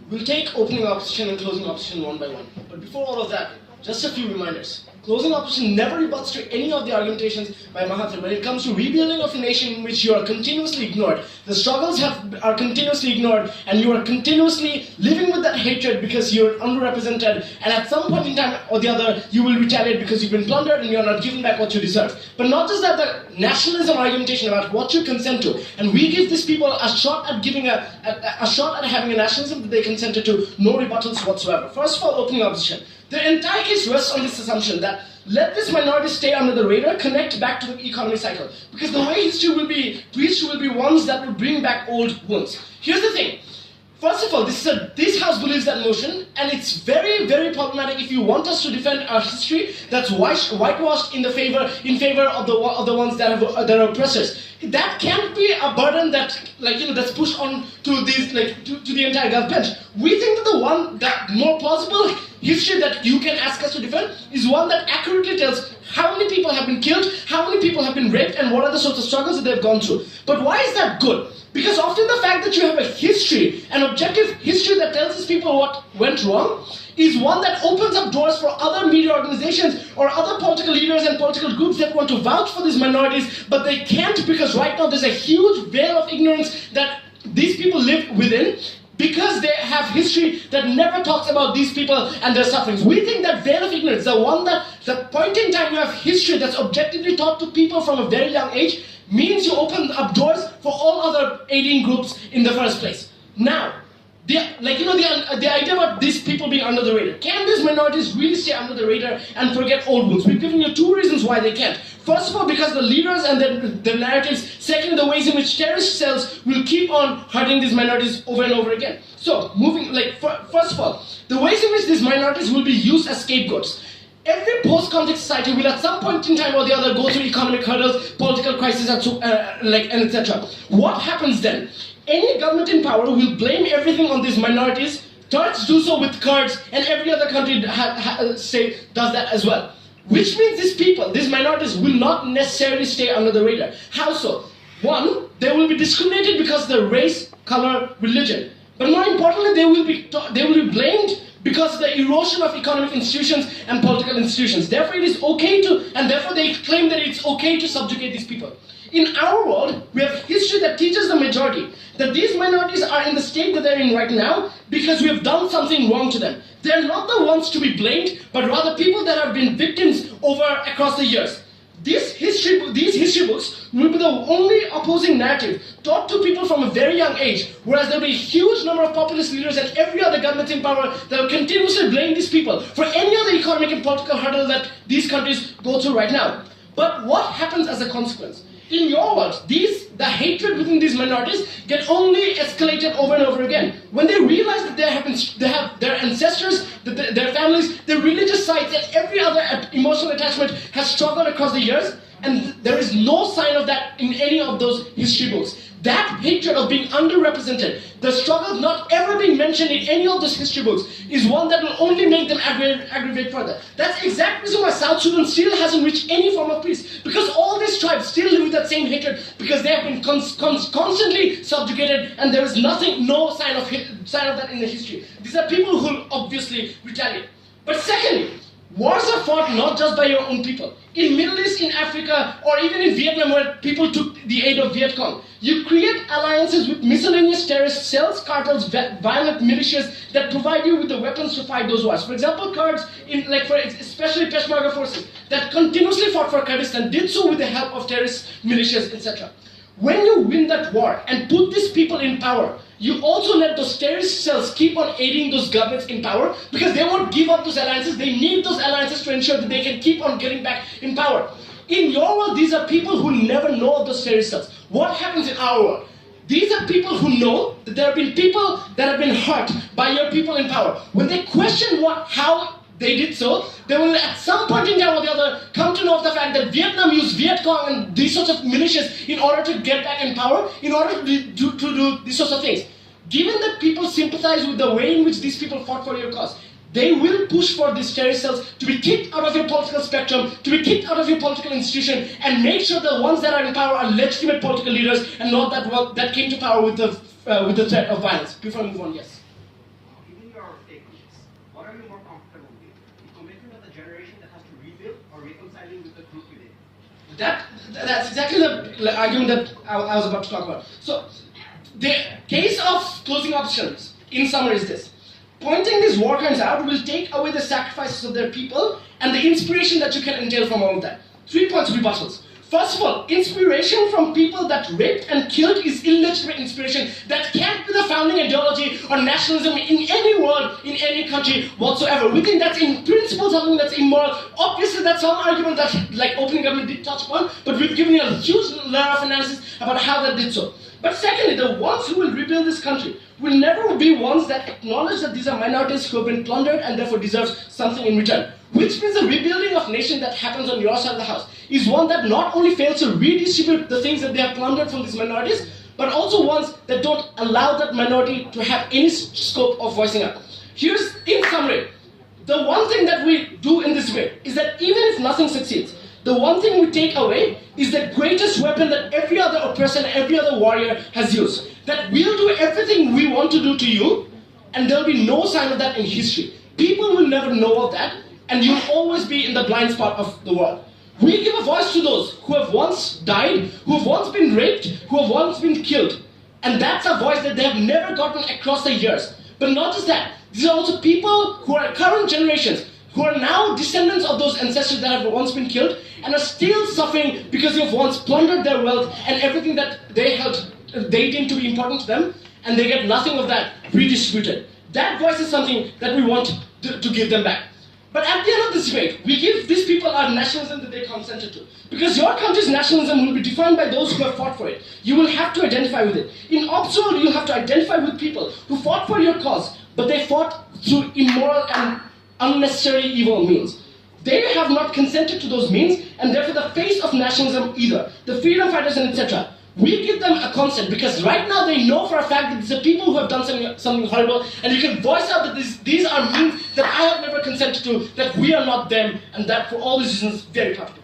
We'll take opening opposition and closing opposition one by one. But before all of that, just a few reminders. Closing opposition never rebuts to any of the argumentations by Mahathir. When it comes to rebuilding of a nation in which you are continuously ignored, the struggles are continuously ignored, and you are continuously living with that hatred because you're underrepresented, and at some point in time or the other, you will retaliate because you've been plundered and you're not given back what you deserve. But not just that, the nationalism argumentation about what you consent to, and we give these people a shot at giving a shot at having a nationalism that they consented to, no rebuttals whatsoever. First of all, opening opposition. The entire case rests on this assumption that let this minority stay under the radar, connect back to the economy cycle. Because the way history will be preached will be ones that will bring back old wounds. Here's the thing. First of all, this house believes that notion, and it's very, very problematic if you want us to defend our history that's whitewashed in favor of the ones that are oppressors. That can't be a burden that's pushed on to these to the entire government. We think that that more plausible history that you can ask us to defend is one that accurately tells how many people have been killed, how many people have been raped, and what are the sorts of struggles that they've gone through. But why is that good? Because often the fact that you have a history, an objective history that tells these people what went wrong, is one that opens up doors for other media organizations or other political leaders and political groups that want to vouch for these minorities, but they can't because right now there's a huge veil of ignorance that these people live within, because they have history that never talks about these people and their sufferings. We think that veil of ignorance, the point in time you have history that's objectively taught to people from a very young age, means you open up doors for all other aiding groups in the first place. Now, the idea about these people being under the radar. Can these minorities really stay under the radar and forget old wounds? We've given you two reasons why they can't. First of all, because the leaders and the narratives. Second, the ways in which terrorist cells will keep on hurting these minorities over and over again. So, first of all, the ways in which these minorities will be used as scapegoats. Every post-conflict society will at some point in time or the other go through economic hurdles, political crises, and etc. What happens then? Any government in power will blame everything on these minorities. Turks do so with Kurds, and every other country does that as well. Which means these minorities will not necessarily stay under the radar. How so? One, they will be discriminated because of their race, color, religion. But more importantly, they will be blamed because of the erosion of economic institutions and political institutions. Therefore, therefore they claim that it's okay to subjugate these people. In our world, we have history that teaches the majority that these minorities are in the state that they're in right now because we have done something wrong to them. They're not the ones to be blamed, but rather people that have been victims across the years. These history books will be the only opposing narrative taught to people from a very young age, whereas there will be a huge number of populist leaders and every other government in power that will continuously blame these people for any other economic and political hurdle that these countries go through right now. But what happens as a consequence? In your world, the hatred within these minorities get only escalated over and over again. When they realize that they have their ancestors, their families, their religious sites, and every other emotional attachment has struggled across the years, and there is no sign of that in any of those history books. That hatred of being underrepresented, the struggle not ever being mentioned in any of those history books, is one that will only make them aggravate further. That's exactly the reason why South Sudan still hasn't reached any form of peace. Because all these tribes still live with that same hatred, because they have been constantly subjugated, and there is no sign of that in the history. These are people who will obviously retaliate. But secondly, wars are fought not just by your own people. In Middle East, in Africa, or even in Vietnam, where people took the aid of Viet Cong, you create alliances with miscellaneous terrorist cells, cartels, violent militias that provide you with the weapons to fight those wars. For example, Kurds, especially Peshmerga forces, that continuously fought for Kurdistan, did so with the help of terrorist militias, etc. When you win that war and put these people in power, you also let those terrorist cells keep on aiding those governments in power because they won't give up those alliances. They need those alliances to ensure that they can keep on getting back in power. In your world, these are people who never know of those terrorist cells. What happens in our world? These are people who know that there have been people that have been hurt by your people in power. When they question how they did so, they will at some point in time or the other come to know of the fact that Vietnam used Viet Cong and these sorts of militias in order to get back in power, in order to do these sorts of things. Given that people sympathize with the way in which these people fought for your cause, they will push for these terrorist cells to be kicked out of your political spectrum, to be kicked out of your political institution, and make sure the ones that are in power are legitimate political leaders and not that came to power with the threat of violence. Before I move on, yes. That's exactly the argument that I was about to talk about. So, the case of closing options, in summary, is this. Pointing these war crimes out will take away the sacrifices of their people and the inspiration that you can entail from all of that. 3 points of rebuttals. First of all, inspiration from people that raped and killed is illegitimate inspiration that can't be the founding ideology or nationalism in any world, in any country whatsoever. We think that's in principle something that's immoral. Obviously, that's some argument that like opening government did touch upon, but we've given you a huge layer of analysis about how that did so. But secondly, the ones who will rebuild this country will never be ones that acknowledge that these are minorities who have been plundered and therefore deserve something in return. Which means the rebuilding of nation that happens on your side of the house is one that not only fails to redistribute the things that they have plundered from these minorities, but also ones that don't allow that minority to have any scope of voicing out. Here's, in summary, the one thing that we do in this way is that even if nothing succeeds, the one thing we take away is the greatest weapon that every other oppressor and every other warrior has used. That we'll do everything we want to do to you, and there'll be no sign of that in history. People will never know of that, and you'll always be in the blind spot of the world. We give a voice to those who have once died, who have once been raped, who have once been killed. And that's a voice that they have never gotten across the years. But not just that, these are also people who are current generations, who are now descendants of those ancestors that have once been killed, and are still suffering because you've once plundered their wealth and everything that they deem to be important to them, and they get nothing of that redistributed. That voice is something that we want to give them back. But at the end of this debate, we give these people our nationalism that they consented to. Because your country's nationalism will be defined by those who have fought for it. You will have to identify with it. In Oxford, you have to identify with people who fought for your cause, but they fought through immoral and unnecessary evil means. They have not consented to those means, and therefore the face of nationalism either. The freedom fighters and etc. We give them a consent because right now they know for a fact that these are people who have done something horrible, and you can voice out that these are means that I have never consented to, that we are not them, and that for all these reasons, very powerful.